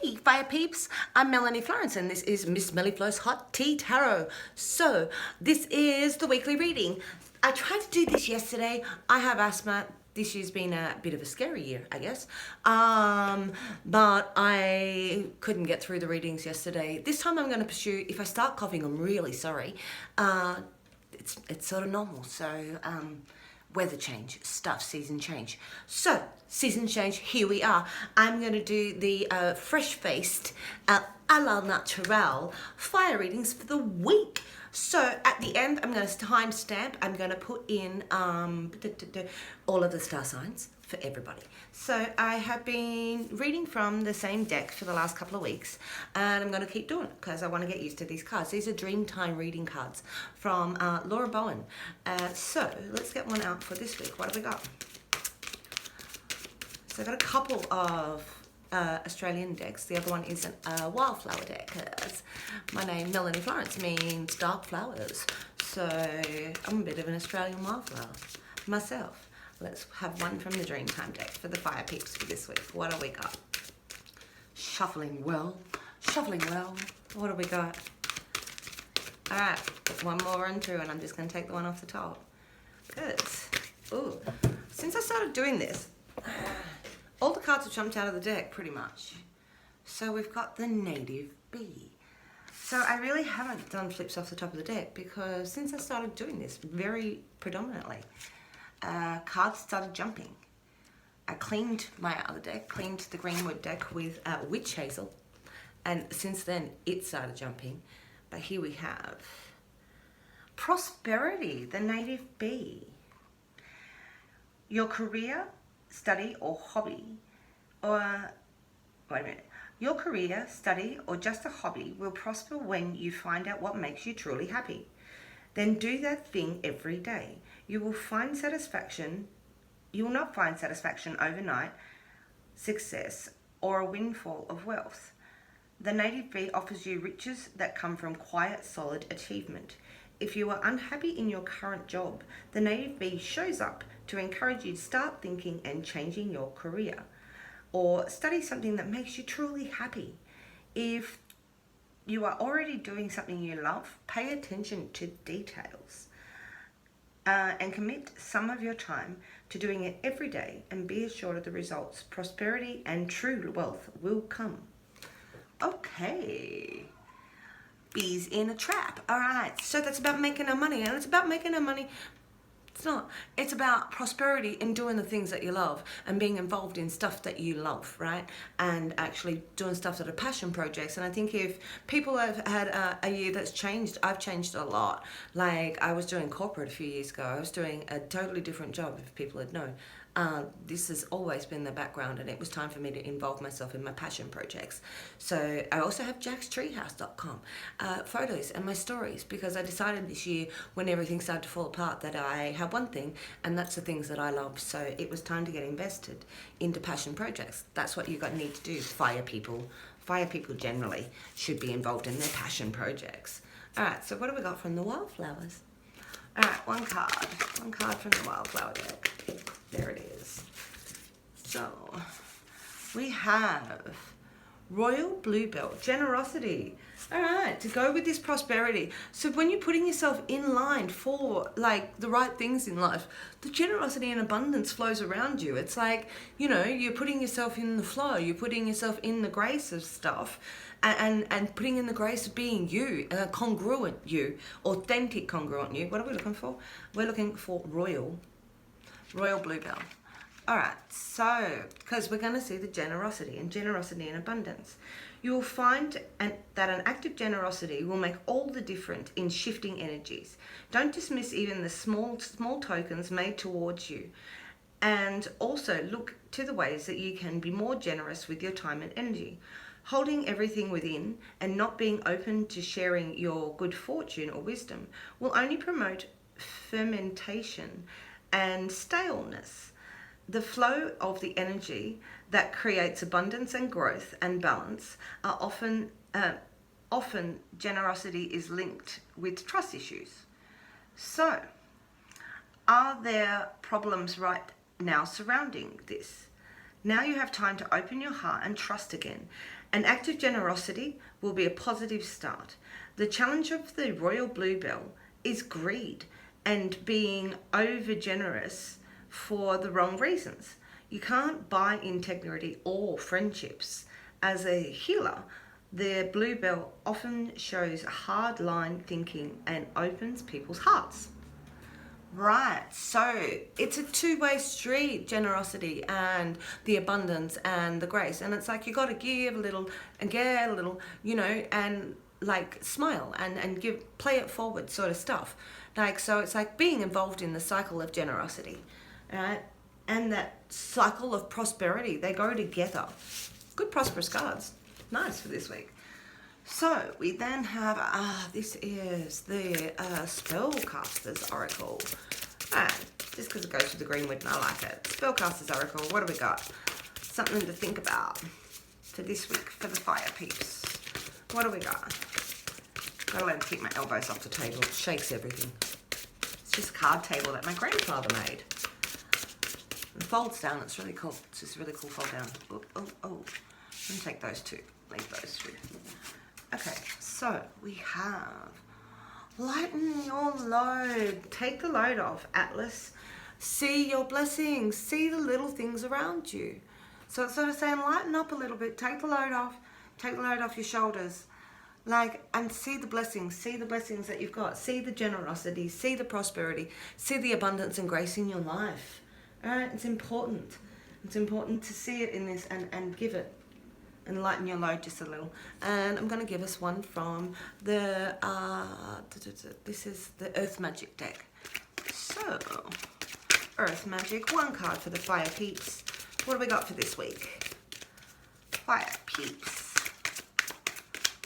Hey Fire Peeps, I'm Melanie Florence and this is Miss Melly Flo's Hot Tea Tarot. So this is the weekly reading. I tried to do this yesterday. I have asthma. This year's been a bit of a scary year, I guess. But I couldn't get through the readings yesterday. This time I'm going to pursue, if I start coughing, I'm really sorry. It's sort of normal, so weather change, stuff, season change. So, season change, here we are. I'm going to do the fresh-faced, a la naturel fire readings for the week. So, at the end, I'm going to timestamp. I'm going to put in all of the star signs for everybody. So, I have been reading from the same deck for the last couple of weeks, and I'm going to keep doing it because I want to get used to these cards. These are Dreamtime reading cards from Laura Bowen. So, let's get one out for this week. What have we got? So, I've got a couple of Australian decks. The other one is a wildflower deck because my name Melanie Florence means dark flowers, so I'm a bit of an Australian wildflower myself. Let's have one from the Dreamtime deck for the Fire Peeps for this week. What have we got? Shuffling well. What have we got? Alright, one more run through and I'm just going to take the one off the top. Good. Ooh, since I started doing this, all the cards have jumped out of the deck, pretty much. So we've got the native bee. So I really haven't done flips off the top of the deck because since I started doing this very predominantly, cards started jumping. I cleaned my other deck, cleaned the Greenwood deck with Witch Hazel, and since then it started jumping. But here we have Prosperity, the native bee. Your career, study or hobby, your career, study or just a hobby will prosper when you find out what makes you truly happy. Then do that thing every day. You will find satisfaction. You will not find satisfaction overnight, success or a windfall of wealth. The native bee offers you riches that come from quiet, solid achievement. If you are unhappy in your current job, the native bee shows up to encourage you to start thinking and changing your career, or study something that makes you truly happy. If you are already doing something you love, pay attention to details and commit some of your time to doing it every day and be assured of the results. Prosperity and true wealth will come. Okay. Bees in a trap. All right. So that's about making our money, and it's about making our money. It's not. It's about prosperity and doing the things that you love and being involved in stuff that you love, right? And actually doing stuff that are passion projects. And I think if people have had a year that's changed, I've changed a lot. Like I was doing corporate a few years ago. I was doing a totally different job, if people had known. This has always been the background, and it was time for me to involve myself in my passion projects. So I also have jackstreehouse.com photos and my stories, because I decided this year when everything started to fall apart that I have one thing, and that's the things that I love. So it was time to get invested into passion projects. That's what you need to do. Fire people generally should be involved in their passion projects. All right, so what have we got from the wildflowers? All right, one card from the wildflower deck. There it is. So, we have Royal Bluebell, generosity. All right, to go with this prosperity. So when you're putting yourself in line for like the right things in life, the generosity and abundance flows around you. It's like, you know, you're putting yourself in the flow. You're putting yourself in the grace of stuff and putting in the grace of being you, congruent you, authentic congruent you. What are we looking for? We're looking for Royal Bluebell. All right, so because we're going to see the generosity and abundance. You will find that an act of generosity will make all the difference in shifting energies. Don't dismiss even the small tokens made towards you, and also look to the ways that you can be more generous with your time and energy. Holding everything within and not being open to sharing your good fortune or wisdom will only promote fermentation and staleness. The flow of the energy that creates abundance and growth and balance are often generosity is linked with trust issues. So, are there problems right now surrounding this? Now you have time to open your heart and trust again. An act of generosity will be a positive start. The challenge of the royal bluebell is greed and being over generous for the wrong reasons. You can't buy integrity or friendships. As a healer, the bluebell often shows hard line thinking and opens people's hearts. Right, so it's a two-way street, generosity and the abundance and the grace. And it's like you got to give a little and get a little, you know, and like smile and give, play it forward sort of stuff. Like, so it's like being involved in the cycle of generosity, right? And that cycle of prosperity, they go together. Good prosperous cards. Nice for this week. So we then have, this is the Spellcaster's Oracle. And just because it goes to the Greenwood and I like it. Spellcaster's Oracle, what do we got? Something to think about for this week for the Fire Peeps. What do we got? Gotta let me keep my elbows off the table. It shakes everything. It's just a card table that my grandfather made. It folds down, it's really cool. It's just really cool fold down. Oh. I'm gonna take those two, leave those two. Okay, so we have lighten your load. Take the load off, Atlas. See your blessings. See the little things around you. So it's sort of saying lighten up a little bit. Take the load off. Take the load off your shoulders. Like, and see the blessings. See the blessings that you've got. See the generosity. See the prosperity. See the abundance and grace in your life. All right, it's important. It's important to see it in this and give it. And lighten your load just a little. And I'm going to give us one from the, this is the Earth Magic deck. So, Earth Magic, one card for the Fire Peeps. What do we got for this week? Fire Peeps.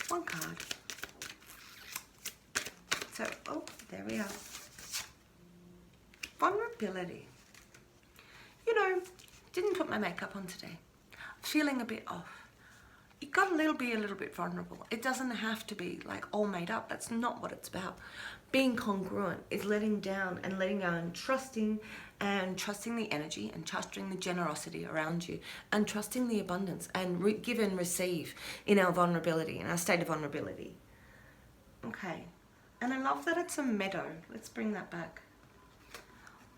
One card. So, oh, there we are. Vulnerability. You know, didn't put my makeup on today. Feeling a bit off. You got to be a little bit vulnerable. It doesn't have to be like all made up. That's not what it's about. Being congruent is letting down and letting go and trusting the energy and trusting the generosity around you and trusting the abundance and give and receive in our vulnerability, in our state of vulnerability. Okay. And I love that it's a meadow. Let's bring that back.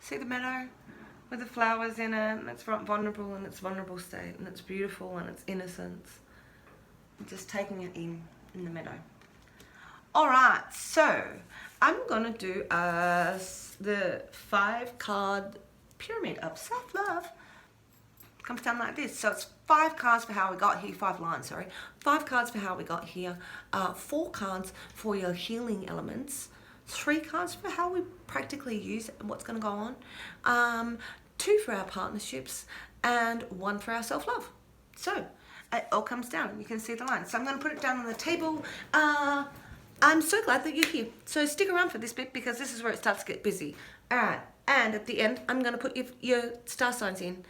See the meadow with the flowers in it, and it's vulnerable in its vulnerable state, and it's beautiful and it's innocence. Just taking it in the meadow. All right, so I'm gonna do the 5-card pyramid of self-love. Comes down like this. So it's 5 cards for how we got here, 5 lines, sorry. 5 cards for how we got here, 4 cards for your healing elements, 3 cards for how we practically use what's gonna go on, 2 for our partnerships, and 1 for our self-love. So it all comes down. You can see the line. So I'm going to put it down on the table. I'm so glad that you're here. So stick around for this bit because this is where it starts to get busy. All right. And at the end, I'm going to put your star signs in.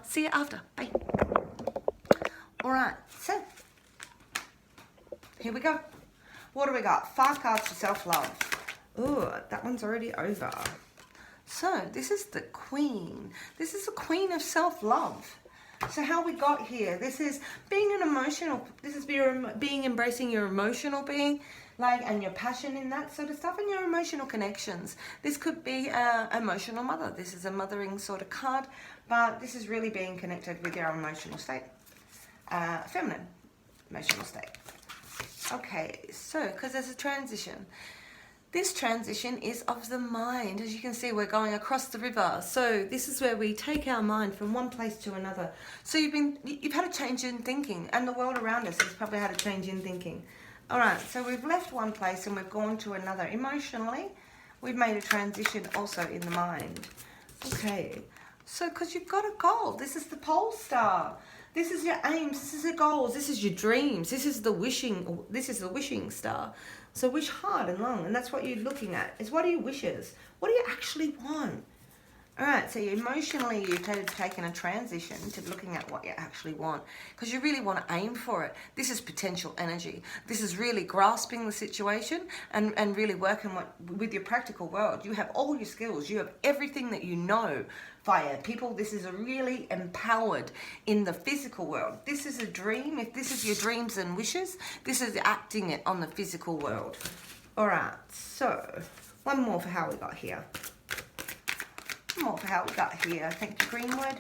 See you after. Bye. All right. So here we go. What do we got? 5 cards for self-love. Ooh, that one's already over. So this is the Queen. This is the Queen of self-love. So how we got here, this is being an emotional, this is being embracing your emotional being, like, and your passion in that sort of stuff, and your emotional connections. This could be an emotional mother. This is a mothering sort of card, but this is really being connected with your emotional state, feminine emotional state. Okay, so, because there's a transition. This transition is of the mind. As you can see, we're going across the river. So this is where we take our mind from one place to another. So you've had a change in thinking, and the world around us has probably had a change in thinking. All right, so we've left one place and we've gone to another. Emotionally, we've made a transition also in the mind. Okay, so because you've got a goal. This is the pole star. This is your aims. This is your goals. This is your dreams. This is the wishing star. So wish hard and long, and that's what you're looking at, is what are your wishes? What do you actually want? All right, so emotionally you've taken a transition to looking at what you actually want, because you really want to aim for it. This is potential energy. This is really grasping the situation and really working with your practical world. You have all your skills. You have everything that you know, fire people. This is a really empowered in the physical world. This is a dream. If this is your dreams and wishes, this is acting it on the physical world. All right, so one more for how we got here. More for how we got here. Thank you, Greenwood.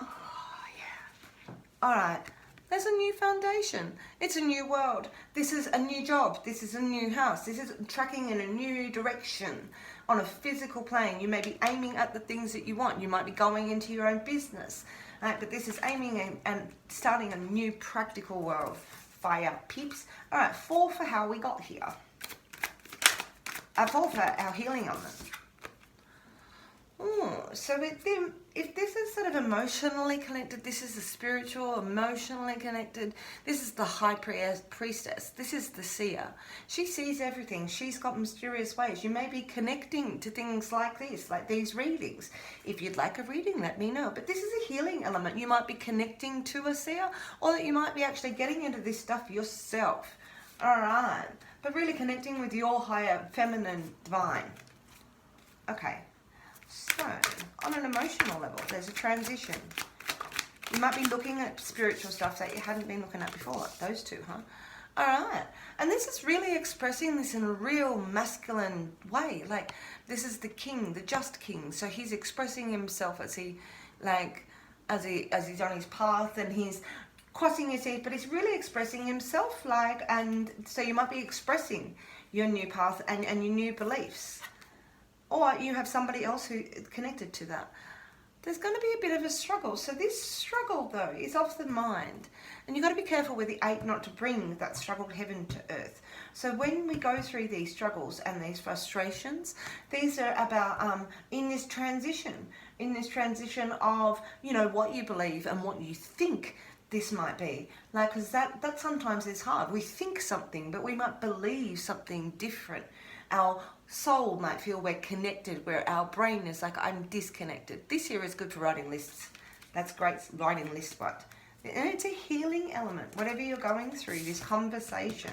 Oh, yeah. All right. There's a new foundation. It's a new world. This is a new job. This is a new house. This is tracking in a new direction on a physical plane. You may be aiming at the things that you want. You might be going into your own business. But this is aiming and starting a new practical world. Fire Peeps. All right. 4 for how we got here. 4 for our healing element. So if this is sort of emotionally connected, this is the spiritual, emotionally connected. This is the high priestess. This is the seer. She sees everything. She's got mysterious ways. You may be connecting to things like this, like these readings. If you'd like a reading, let me know. But this is a healing element. You might be connecting to a seer, or that you might be actually getting into this stuff yourself. All right. But really connecting with your higher feminine divine. Okay. So, on an emotional level, there's a transition. You might be looking at spiritual stuff that you hadn't been looking at before, like those two, huh? All right. And this is really expressing this in a real masculine way. Like, this is the king, the just king. So he's expressing himself as he's on his path and he's crossing his teeth, but he's really expressing himself, and so you might be expressing your new path and your new beliefs. Or you have somebody else who is connected to that. There's going to be a bit of a struggle. So this struggle, though, is of the mind. And you've got to be careful with the 8 not to bring that struggle heaven to earth. So when we go through these struggles and these frustrations, these are about in this transition of, what you believe and what you think this might be. Because that sometimes is hard. We think something, but we might believe something different. Our soul might feel we're connected, where our brain is like, I'm disconnected. This here is good for writing lists. That's great, writing lists, but it's a healing element. Whatever you're going through, this conversation.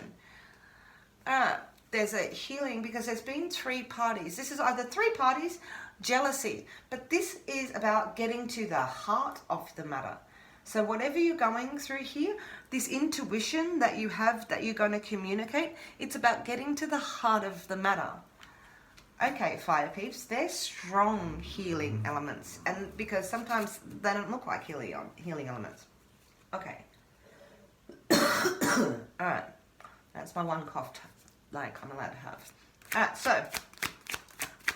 There's a healing because there's been 3 parties. This is either 3 parties, jealousy, but this is about getting to the heart of the matter. So whatever you're going through here, this intuition that you have that you're going to communicate, it's about getting to the heart of the matter. Okay, fire peeps, they're strong healing elements, and because sometimes they don't look like healing elements. Okay. All right, that's my one cough I'm allowed to have. All right, so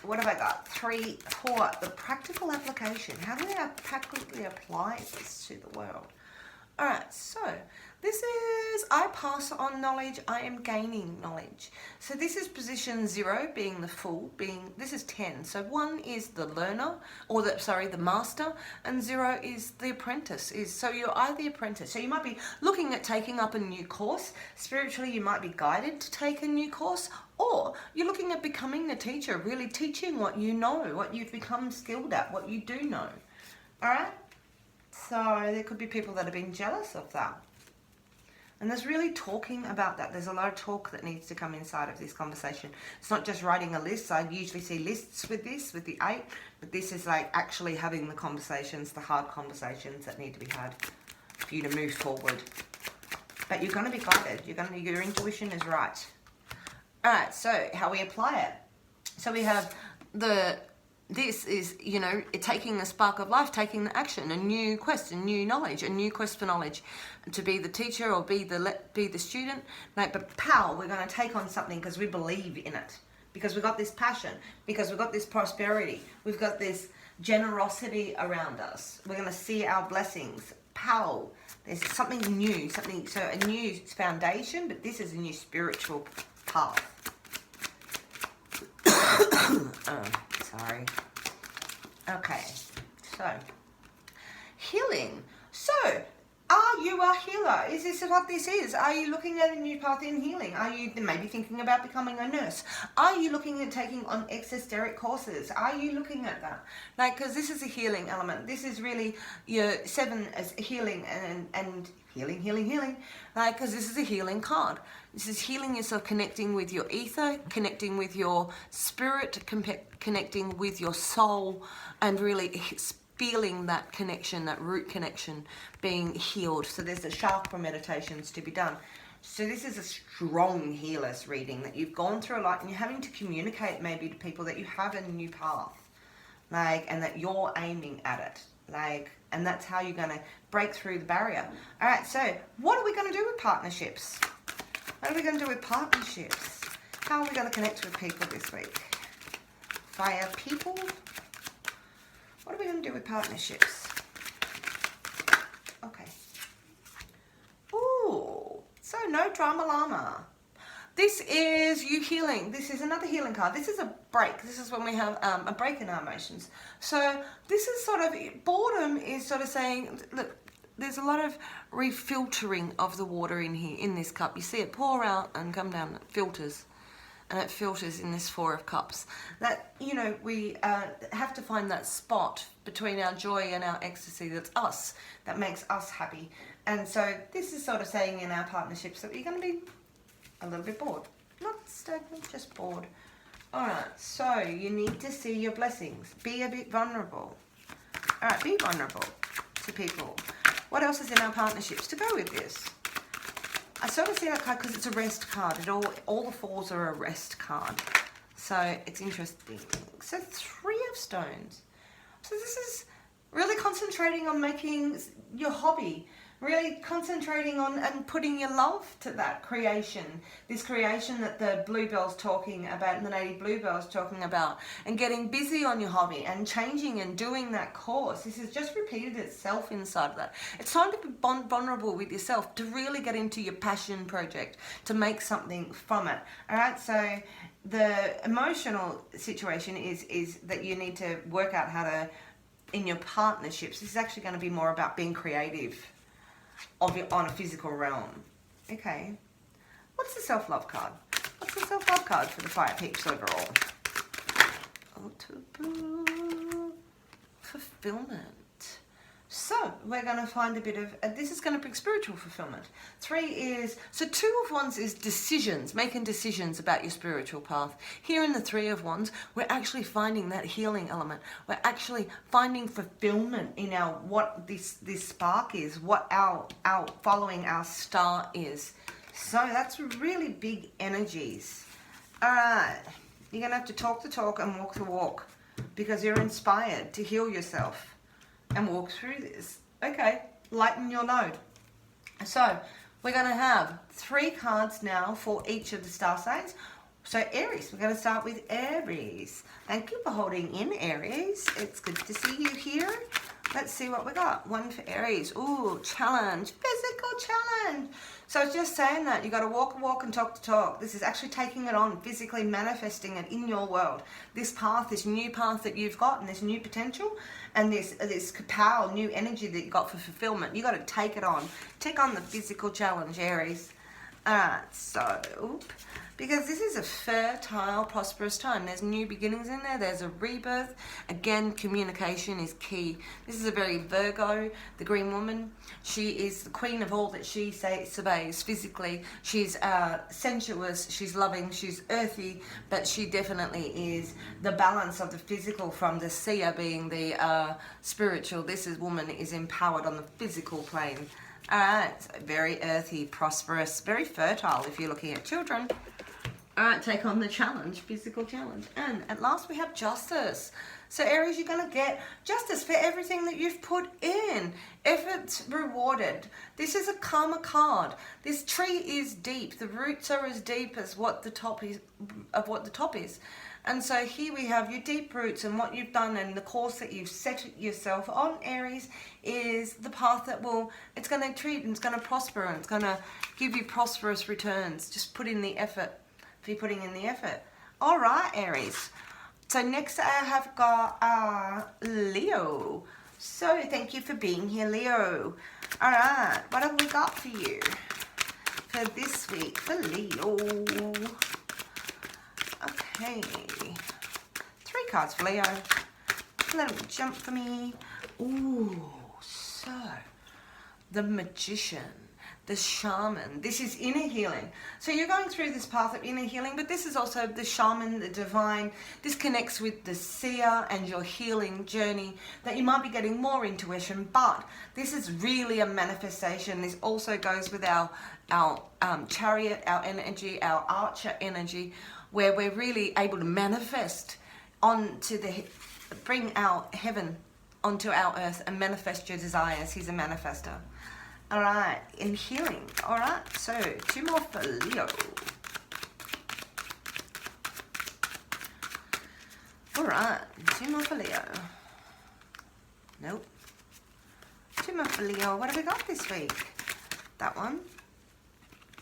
what have I got? 3, 4, the practical application. How do I practically apply this to the world? All right, so this is, I pass on knowledge, I am gaining knowledge. So this is position 0, being the fool, this is 10. So 1 is the learner, or the master, and 0 is the apprentice. So you are the apprentice. So you might be looking at taking up a new course. Spiritually, you might be guided to take a new course, or you're looking at becoming a teacher, really teaching what you know, what you've become skilled at, what you do know. All right? So there could be people that have been jealous of that. And there's really talking about that. There's a lot of talk that needs to come inside of this conversation. It's not just writing a list. I usually see lists with this, with the 8. But this is like actually having the conversations, the hard conversations that need to be had for you to move forward. But you're going to be guided. Your intuition is right. All right, so how we apply it. So we have this is, taking the spark of life, taking the action, a new quest, a new knowledge, a new quest for knowledge, to be the teacher or be the student. But pow, we're going to take on something because we believe in it, because we've got this passion, because we've got this prosperity, we've got this generosity around us. We're going to see our blessings. Pow, there's something new, so a new foundation, but this is a new spiritual path. Sorry. Okay, so healing. So Are you a healer? Is this what this is? Are you looking at a new path in healing? Are you maybe thinking about becoming a nurse? Are you looking at taking on exosteric courses? Are you looking at that? Like, because this is a healing element. This is really your 7 as healing and healing. Like, because this is a healing card. This is healing yourself, connecting with your ether, connecting with your spirit, connecting with your soul, and really feeling that connection, that root connection being healed. So there's the chakra meditations to be done. So this is a strong healer's reading that you've gone through a lot, and you're having to communicate maybe to people that you have a new path, like, and that you're aiming at it, like, and that's how you're going to break through the barrier. All right, so what are we going to do with partnerships? What are we going to do with partnerships? How are we going to connect with people this week? Fire people? What are we going to do with partnerships? Okay. Ooh, so no drama llama. This is you healing. This is another healing card. This is a break. This is when we have a break in our emotions. So this is sort of, boredom is sort of saying, look, there's a lot of refiltering of the water in here, in this cup. You see it pour out and come down, it filters. And it filters in this 4 of cups. That, you know, we have to find that spot between our joy and our ecstasy that's us, that makes us happy. And so this is sort of saying in our partnerships that you're going to be a little bit bored. Not stagnant, just bored. Alright, so you need to see your blessings. Be a bit vulnerable. Alright, be vulnerable to people. What else is in our partnerships to go with this? I sort of see that card because it's a rest card. All the 4s are a rest card. So it's interesting. So 3 of stones. So this is really concentrating on making your hobby. Really concentrating on and putting your love to that creation. This creation that the bluebell's talking about and the lady bluebell's talking about. And getting busy on your hobby and changing and doing that course. This has just repeated itself inside of that. It's time to be vulnerable with yourself, to really get into your passion project, to make something from it. Alright, so the emotional situation is that you need to work out how to, in your partnerships, this is actually going to be more about being creative on a physical realm. Okay. What's the self-love card? What's the self-love card for the Fire Peeps overall? Fulfillment. So we're going to find a bit of, this is going to bring spiritual fulfillment. 3 is, so 2 of Wands is decisions, making decisions about your spiritual path. Here in the 3 of Wands, we're actually finding that healing element. We're actually finding fulfillment in our, what this spark is, what our following our star is. So that's really big energies. All right, you're going to have to talk the talk and walk the walk because you're inspired to heal yourself and walk through this. Okay, lighten your load. So we're going to have 3 cards now for each of the star signs. So Aries, we're going to start with Aries. Thank you for holding in, Aries. It's good to see you here. Let's see what we got. 1 for Aries. Ooh, challenge, physical challenge. So it's just saying that you got to walk the walk and talk the talk. This is actually taking it on, physically manifesting it in your world. This path, this new path that you've got, and this new potential, and this power, new energy that you got for fulfillment. You got to take it on. Take on the physical challenge, Aries. Alright, so because this is a fertile, prosperous time. There's new beginnings in there. There's a rebirth. Again, communication is key. This is a very Virgo, the green woman. She is the queen of all that she surveys physically. She's sensuous, she's loving, she's earthy, but she definitely is the balance of the physical from the seer being the spiritual. Woman is empowered on the physical plane. Alright, so very earthy, prosperous, very fertile if you're looking at children. Alright, take on the challenge, physical challenge. And at last we have justice. So Aries, you're going to get justice for everything that you've put in. Effort's rewarded. This is a karma card. This tree is deep. The roots are as deep as what the top is. And so here we have your deep roots, and what you've done and the course that you've set yourself on, Aries, is the path that it's going to treat and it's going to prosper and it's going to give you prosperous returns. Just put in the effort. If you're putting in the effort. All right, Aries. So next I have got Leo. So thank you for being here, Leo. All right, what have we got for you for this week for Leo? Okay, 3 cards for Leo. Let them jump for me. Ooh, so the Magician, the Shaman. This is inner healing. So you're going through this path of inner healing, but this is also the Shaman, the divine. This connects with the seer and your healing journey, that you might be getting more intuition, but this is really a manifestation. This also goes with our chariot, our energy, our archer energy, where we're really able to manifest onto bring our heaven onto our earth and manifest your desires. He's a manifester. All right, in healing. All right, so 2 more for Leo. All right, 2 more for Leo. Nope. 2 more for Leo. What have we got this week? That one.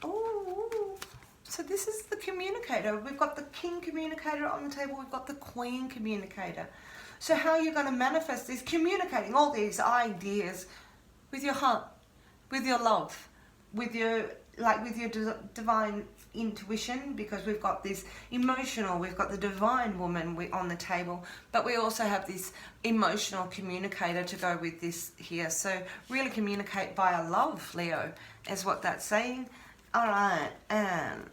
Oh, so this is the communicator. We've got the King communicator on the table. We've got the Queen communicator. So how you're going to manifest this, communicating all these ideas with your heart, with your love, with your divine intuition, because we've got this emotional, we've got the divine woman on the table, but we also have this emotional communicator to go with this here. So really communicate via love, Leo, is what that's saying. All right, and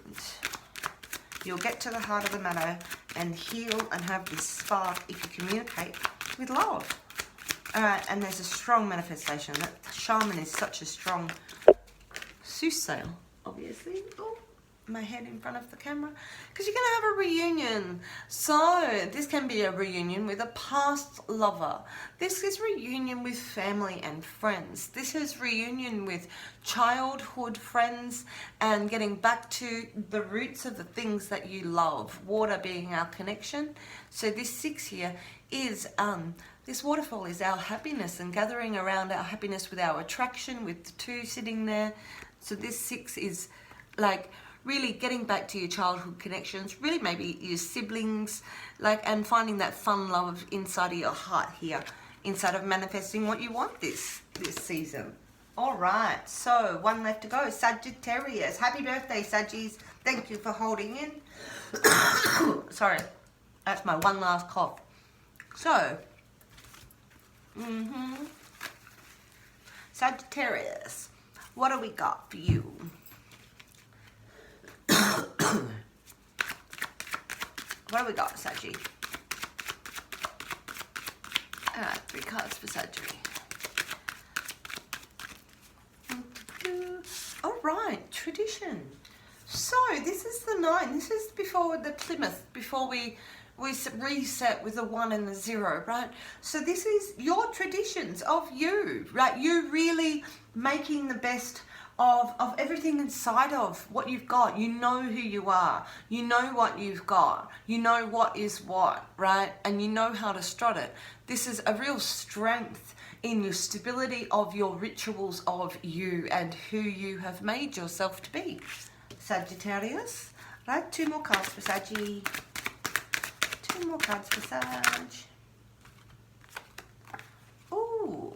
you'll get to the heart of the matter and heal and have this spark if you communicate with love. All right, and there's a strong manifestation. That Shaman is such a strong soothsayer, obviously. Oh, my head in front of the camera. Because you're going to have a reunion. So this can be a reunion with a past lover. This is reunion with family and friends. This is reunion with childhood friends and getting back to the roots of the things that you love. Water being our connection. So this 6 here is... this waterfall is our happiness and gathering around our happiness with our attraction, with the 2 sitting there. So this 6 is like really getting back to your childhood connections, really maybe your siblings, and finding that fun love inside of your heart here, inside of manifesting what you want this season. All right, so 1 left to go. Sagittarius. Happy birthday, Saggies. Thank you for holding in. Sorry, that's my one last cough. So... Sagittarius, what do we got for you? What do we got, Saggy? All right, 3 cards for Sagittarius. All right, tradition. So this is the 9. This is before the Plymouth, before we reset with a 1 and a 0, right? So this is your traditions of you, right? You really making the best of everything inside of what you've got. You know who you are. You know what you've got. You know what is what, right? And you know how to strut it. This is a real strength in your stability of your rituals of you and who you have made yourself to be. Sagittarius, right? 2 more cards for Saggy. 2 more cards for Sag. Ooh,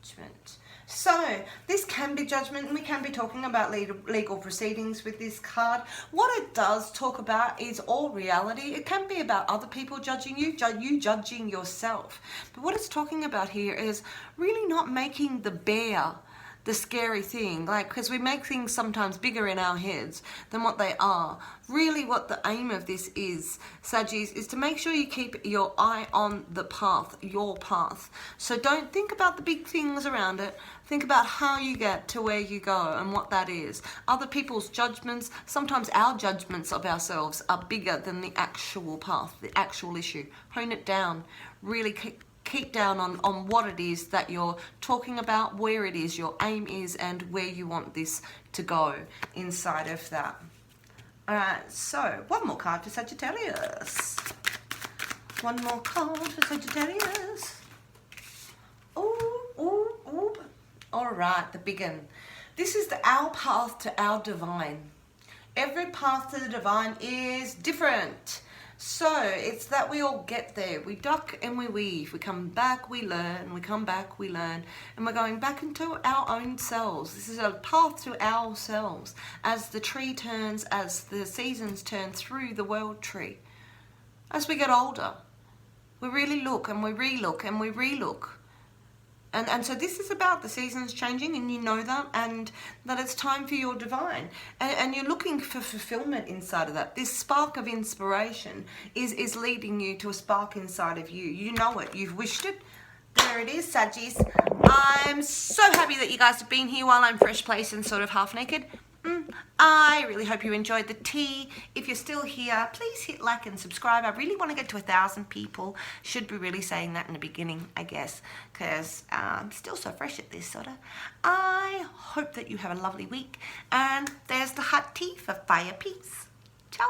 judgment. So this can be judgment, and we can be talking about legal proceedings with this card. What it does talk about is all reality. It can be about other people judging you, you judging yourself. But what it's talking about here is really not making the bear the scary thing, because we make things sometimes bigger in our heads than what they are. Really what the aim of this is, Saggies, is to make sure you keep your eye on the path, your path. So don't think about the big things around it. Think about how you get to where you go and what that is. Other people's judgments, sometimes our judgments of ourselves are bigger than the actual path, the actual issue. Hone it down. Really keep down on what it is that you're talking about, where it is your aim is, and where you want this to go inside of that. All right, so 1 more card for Sagittarius. 1 more card for Sagittarius. Ooh. All right, the big one. This is our path to our divine. Every path to the divine is different. So it's that we all get there. We duck and we weave. We come back, we learn. We come back, we learn. And we're going back into our own selves. This is a path to ourselves. As the tree turns, as the seasons turn through the world tree. As we get older, we really look and we relook and we relook. And so this is about the seasons changing, and you know that, and that it's time for your divine. And you're looking for fulfillment inside of that. This spark of inspiration is leading you to a spark inside of you. You know it. You've wished it. There it is, Saggies. I'm so happy that you guys have been here while I'm fresh placed and sort of half naked. I really hope you enjoyed the tea. If you're still here, please hit like and subscribe. I really want to get to 1,000 people. Should be really saying that in the beginning, I guess, because I'm still so fresh at this, sort of. I hope that you have a lovely week. And there's the hot tea for Fire Peeps. Ciao.